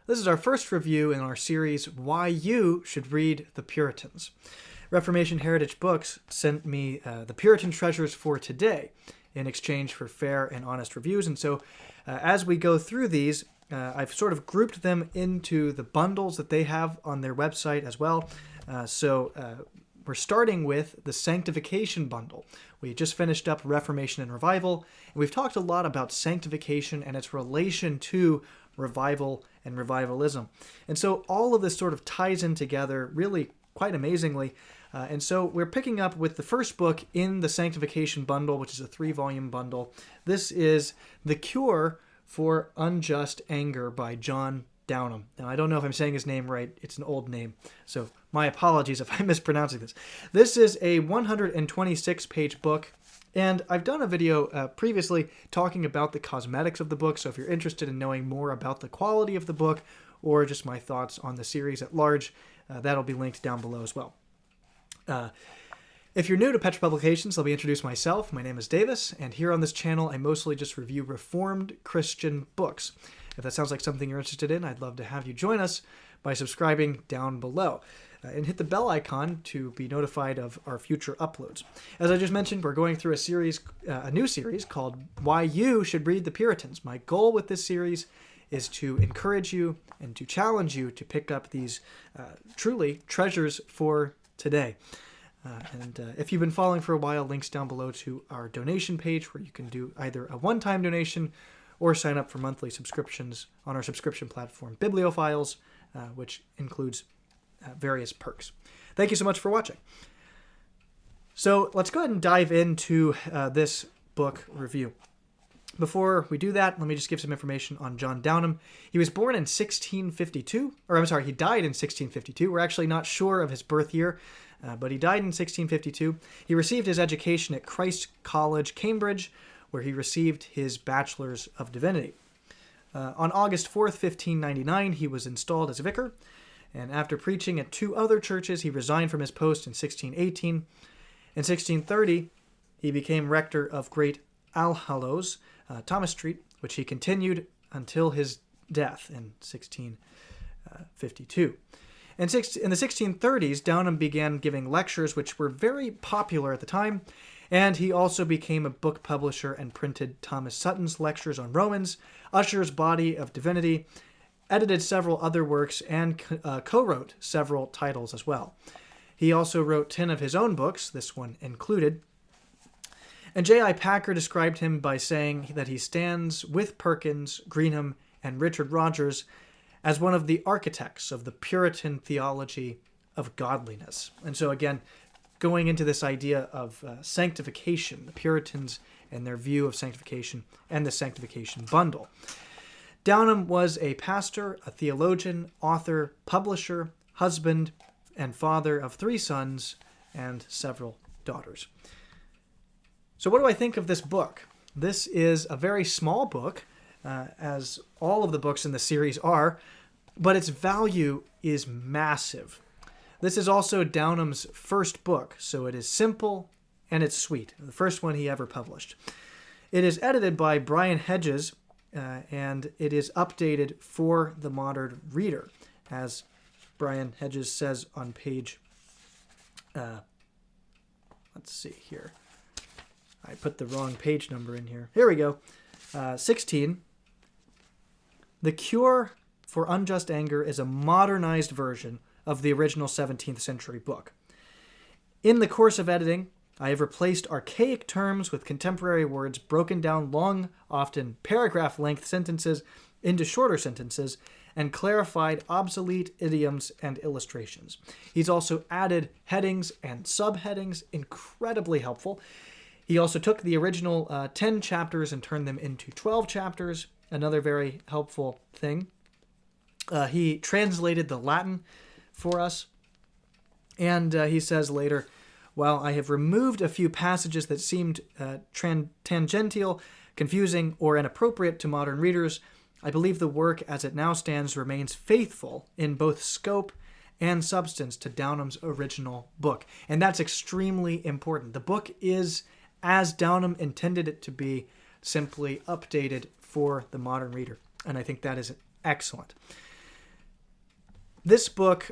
This is our first review in our series, Why You Should Read the Puritans. Reformation Heritage Books sent me the Puritan Treasures for today in exchange for fair and honest reviews. And so as we go through these, I've sort of grouped them into the bundles that they have on their website as well. We're starting with the Sanctification Bundle. We just finished up Reformation and Revival, and we've talked a lot about sanctification and its relation to revival and revivalism. And so all of this sort of ties in together really quite amazingly. And so we're picking up with the first book in the Sanctification Bundle, which is a 3-volume bundle. This is The Cure for Unjust Anger by John Downame. Now, I don't know if I'm saying his name right. It's an old name, so my apologies if I'm mispronouncing this. This is a 126-page book, and I've done a video previously talking about the cosmetics of the book, so if you're interested in knowing more about the quality of the book or just my thoughts on the series at large, that'll be linked down below as well. If you're new to Petra Publications, let me introduce myself. My name is Davis, and here on this channel, I mostly just review Reformed Christian books. If that sounds like something you're interested in, I'd love to have you join us by subscribing down below. And hit the bell icon to be notified of our future uploads. As I just mentioned, we're going through a new series called Why You Should Read the Puritans. My goal with this series is to encourage you and to challenge you to pick up these truly treasures for today. If you've been following for a while, links down below to our donation page where you can do either a one-time donation or sign up for monthly subscriptions on our subscription platform, Bibliophiles, which includes various perks. Thank you so much for watching. So let's go ahead and dive into this book review. Before we do that, let me just give some information on John Downame. He was born in 1652, he died in 1652. We're actually not sure of his birth year, but he died in 1652. He received his education at Christ College, Cambridge, where he received his Bachelor's of Divinity. On August 4th, 1599, he was installed as vicar, and after preaching at 2 other churches, he resigned from his post in 1618. In 1630, he became rector of Great Allhallows, Thomas Street, which he continued until his death in 1652. In the 1630s, Downame began giving lectures which were very popular at the time, and he also became a book publisher and printed Thomas Sutton's lectures on Romans, Ussher's Body of Divinity, edited several other works, and co-wrote several titles as well. He also wrote 10 of his own books, this one included. And J.I. Packer described him by saying that he stands with Perkins, Greenham, and Richard Rogers as one of the architects of the Puritan theology of godliness. And so again, going into this idea of sanctification, the Puritans and their view of sanctification, and the Sanctification Bundle. Downame was a pastor, a theologian, author, publisher, husband, and father of 3 sons and several daughters. So what do I think of this book? This is a very small book, as all of the books in the series are, but its value is massive. This is also Downame's first book, so it is simple and it's sweet. The first one he ever published. It is edited by Brian Hedges, and it is updated for the modern reader, as Brian Hedges says on page, let's see here. I put the wrong page number in here. Here we go. 16. The Cure for Unjust Anger is a modernized version of the original 17th century book. In the course of editing, I have replaced archaic terms with contemporary words, broken down long, often paragraph-length sentences into shorter sentences, and clarified obsolete idioms and illustrations. He's also added headings and subheadings, incredibly helpful. He also took the original 10 chapters and turned them into 12 chapters, another very helpful thing. He translated the Latin for us, and he says later, while I have removed a few passages that seemed tangential, confusing, or inappropriate to modern readers, I believe the work as it now stands remains faithful in both scope and substance to Downame's original book. And that's extremely important. The book is, as Downame intended it to be, simply updated for the modern reader. And I think that is excellent. This book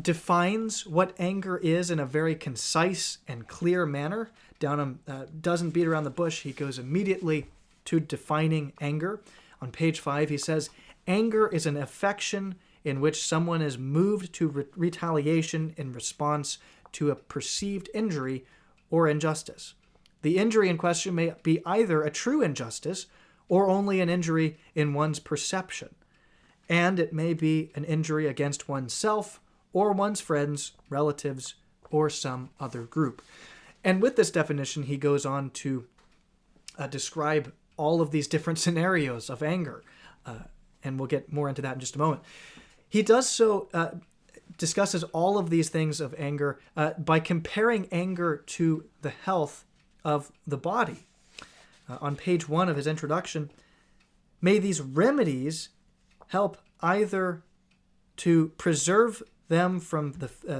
defines what anger is in a very concise and clear manner. Downham doesn't beat around the bush. He goes immediately to defining anger. On page 5, he says, anger is an affection in which someone is moved to retaliation in response to a perceived injury or injustice. The injury in question may be either a true injustice or only an injury in one's perception. And it may be an injury against oneself or one's friends, relatives, or some other group. And with this definition, he goes on to describe all of these different scenarios of anger. And we'll get more into that in just a moment. He does so, discusses all of these things of anger by comparing anger to the health of the body. On page 1 of his introduction, may these remedies help either to preserve them from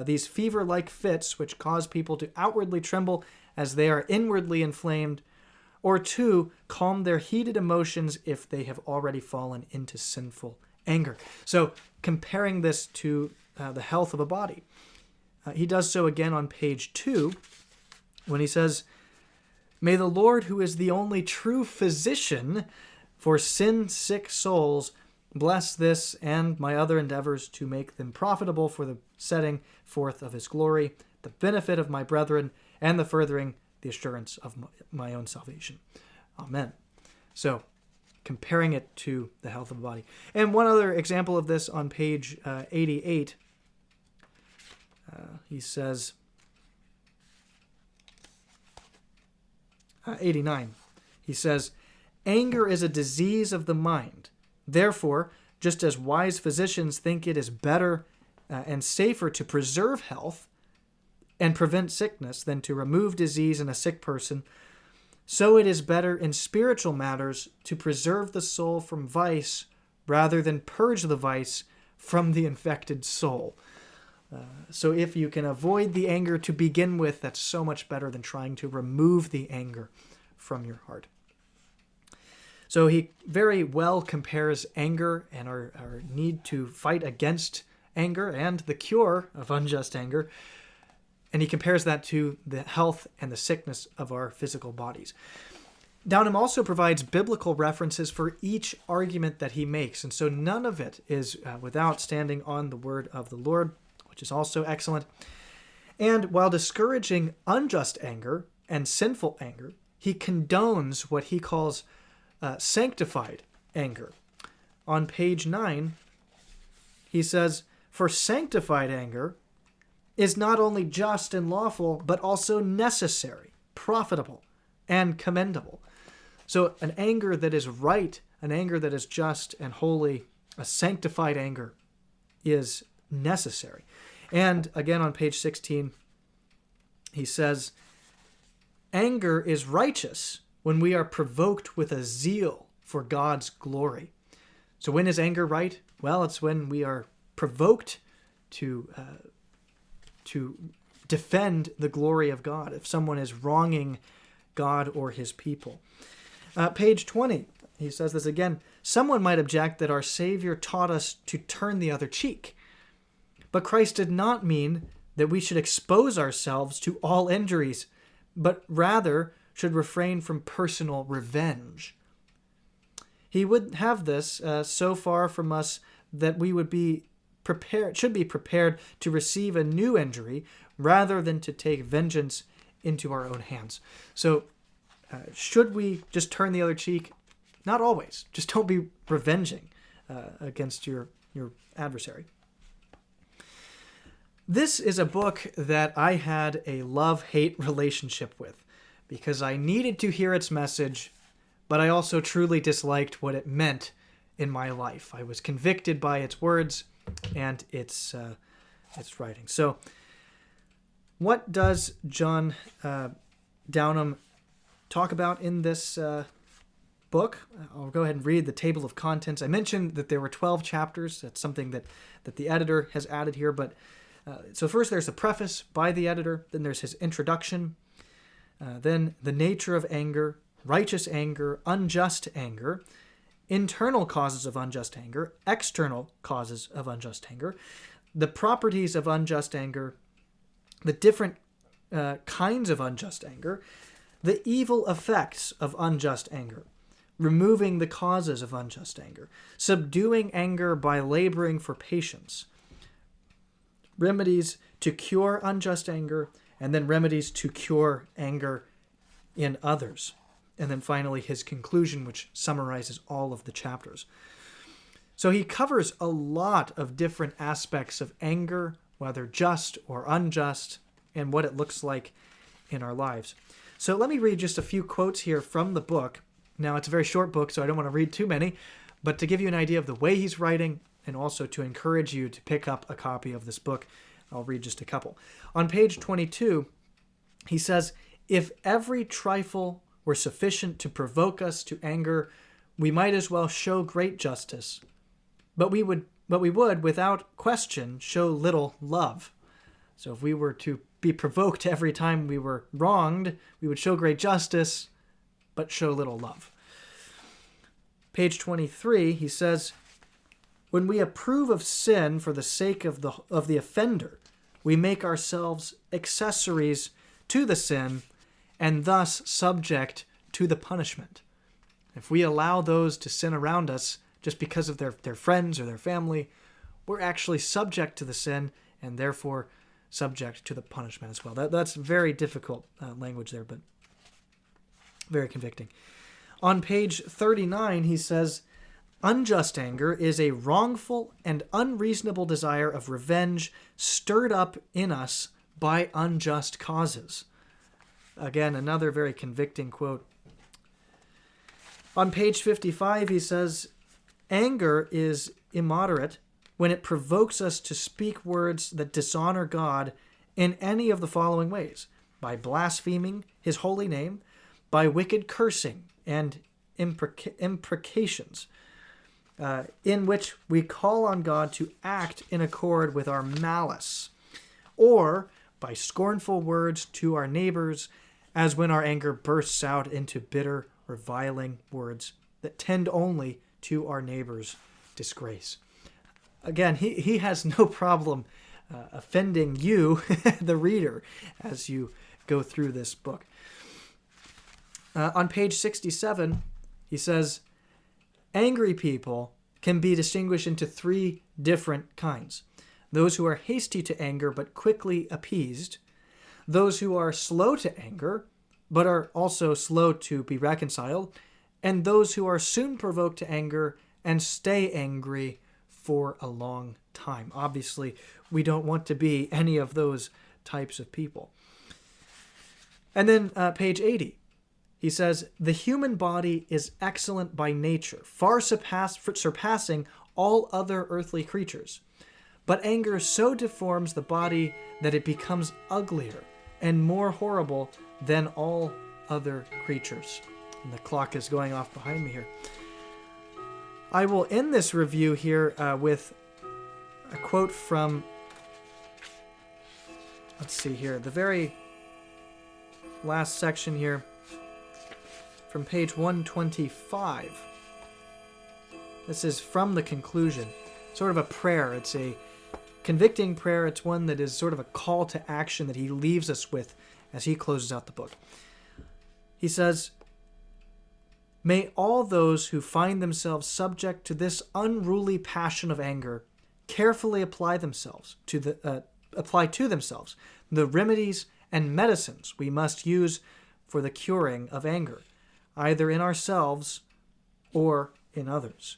these fever-like fits which cause people to outwardly tremble as they are inwardly inflamed, or 2, calm their heated emotions if they have already fallen into sinful anger. So comparing this to the health of a body. He does so again on page 2 when he says, may the Lord, who is the only true physician for sin-sick souls, bless this and my other endeavors to make them profitable for the setting forth of his glory, the benefit of my brethren, and the furthering the assurance of my own salvation. Amen. So, comparing it to the health of the body. And one other example of this on page 88, he says, 89, he says, anger is a disease of the mind. Therefore, just as wise physicians think it is better and safer to preserve health and prevent sickness than to remove disease in a sick person, so it is better in spiritual matters to preserve the soul from vice rather than purge the vice from the infected soul. So if you can avoid the anger to begin with, that's so much better than trying to remove the anger from your heart. So he very well compares anger and our need to fight against anger and the cure of unjust anger. And he compares that to the health and the sickness of our physical bodies. Downham also provides biblical references for each argument that he makes. And so none of it is without standing on the word of the Lord, which is also excellent. And while discouraging unjust anger and sinful anger, he condones what he calls sanctified anger. On page 9, he says, for sanctified anger is not only just and lawful, but also necessary, profitable, and commendable. So an anger that is right, an anger that is just and holy, a sanctified anger is necessary. And again on page 16, he says, anger is righteous when we are provoked with a zeal for God's glory. So when is anger right? Well, it's when we are provoked to defend the glory of God, if someone is wronging God or his people. Page 20, he says this again, someone might object that our Savior taught us to turn the other cheek. But Christ did not mean that we should expose ourselves to all injuries, but rather should refrain from personal revenge. He would have this so far from us that we would be should be prepared to receive a new injury rather than to take vengeance into our own hands. So should we just turn the other cheek? Not always. Just don't be revenging against your adversary. This is a book that I had a love-hate relationship with because I needed to hear its message, but I also truly disliked what it meant in my life. I was convicted by its words and its writing. So what does John Downame talk about in this book? I'll go ahead and read the table of contents. I mentioned that there were 12 chapters. That's something that the editor has added here. But so first there's the preface by the editor. Then there's his introduction. Then the nature of anger, righteous anger, unjust anger, internal causes of unjust anger, external causes of unjust anger, the properties of unjust anger, the different kinds of unjust anger, the evil effects of unjust anger, removing the causes of unjust anger, subduing anger by laboring for patience, remedies to cure unjust anger, and then remedies to cure anger in others. And then finally, his conclusion, which summarizes all of the chapters. So he covers a lot of different aspects of anger, whether just or unjust, and what it looks like in our lives. So let me read just a few quotes here from the book. Now, it's a very short book, so I don't want to read too many, but to give you an idea of the way he's writing, and also to encourage you to pick up a copy of this book, I'll read just a couple. On page 22, he says, "If every trifle were sufficient to provoke us to anger, we might as well show great justice. But we would, without question, show little love." So if we were to be provoked every time we were wronged, we would show great justice, but show little love. Page 23, he says, "When we approve of sin for the sake of the offender, we make ourselves accessories to the sin and thus subject to the punishment." If we allow those to sin around us just because of their friends or their family, we're actually subject to the sin and therefore subject to the punishment as well. That's very difficult language there, but very convicting. On page 39, he says, "Unjust anger is a wrongful and unreasonable desire of revenge stirred up in us by unjust causes." Again, another very convicting quote. On page 55, he says, "Anger is immoderate when it provokes us to speak words that dishonor God in any of the following ways: by blaspheming his holy name, by wicked cursing and imprecations, in which we call on God to act in accord with our malice, or by scornful words to our neighbors, as when our anger bursts out into bitter, reviling words that tend only to our neighbor's disgrace." Again, he has no problem offending you, the reader, as you go through this book. On page 67, he says, "Angry people can be distinguished into three different kinds: those who are hasty to anger but quickly appeased, those who are slow to anger but are also slow to be reconciled, and those who are soon provoked to anger and stay angry for a long time." Obviously, we don't want to be any of those types of people. And then page 80, he says, "The human body is excellent by nature, far surpassing all other earthly creatures. But anger so deforms the body that it becomes uglier and more horrible than all other creatures." And the clock is going off behind me here. I will end this review here with a quote from, let's see here, the very last section here from page 125. This is from the conclusion, sort of a prayer. It's a convicting prayer. It's one that is sort of a call to action that he leaves us with as he closes out the book. He says, "May all those who find themselves subject to this unruly passion of anger carefully apply to themselves the remedies and medicines we must use for the curing of anger, either in ourselves or in others.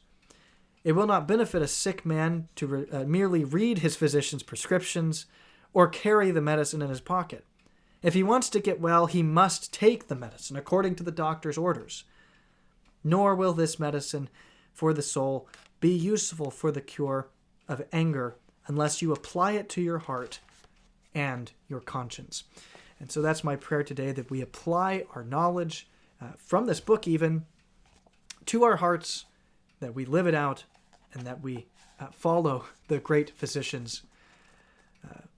It will not benefit a sick man to merely read his physician's prescriptions or carry the medicine in his pocket. If he wants to get well, he must take the medicine according to the doctor's orders. Nor will this medicine for the soul be useful for the cure of anger unless you apply it to your heart and your conscience." And so that's my prayer today, that we apply our knowledge from this book even to our hearts, that we live it out, and that we follow the great physician's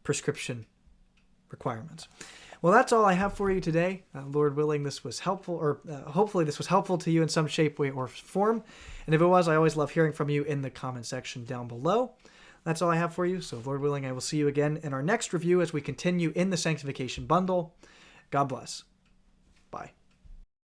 prescription requirements. Well, that's all I have for you today. Lord willing, this was helpful, or hopefully this was helpful to you in some shape, way, or form. And if it was, I always love hearing from you in the comment section down below. That's all I have for you. So, Lord willing, I will see you again in our next review as we continue in the Sanctification Bundle. God bless. Bye.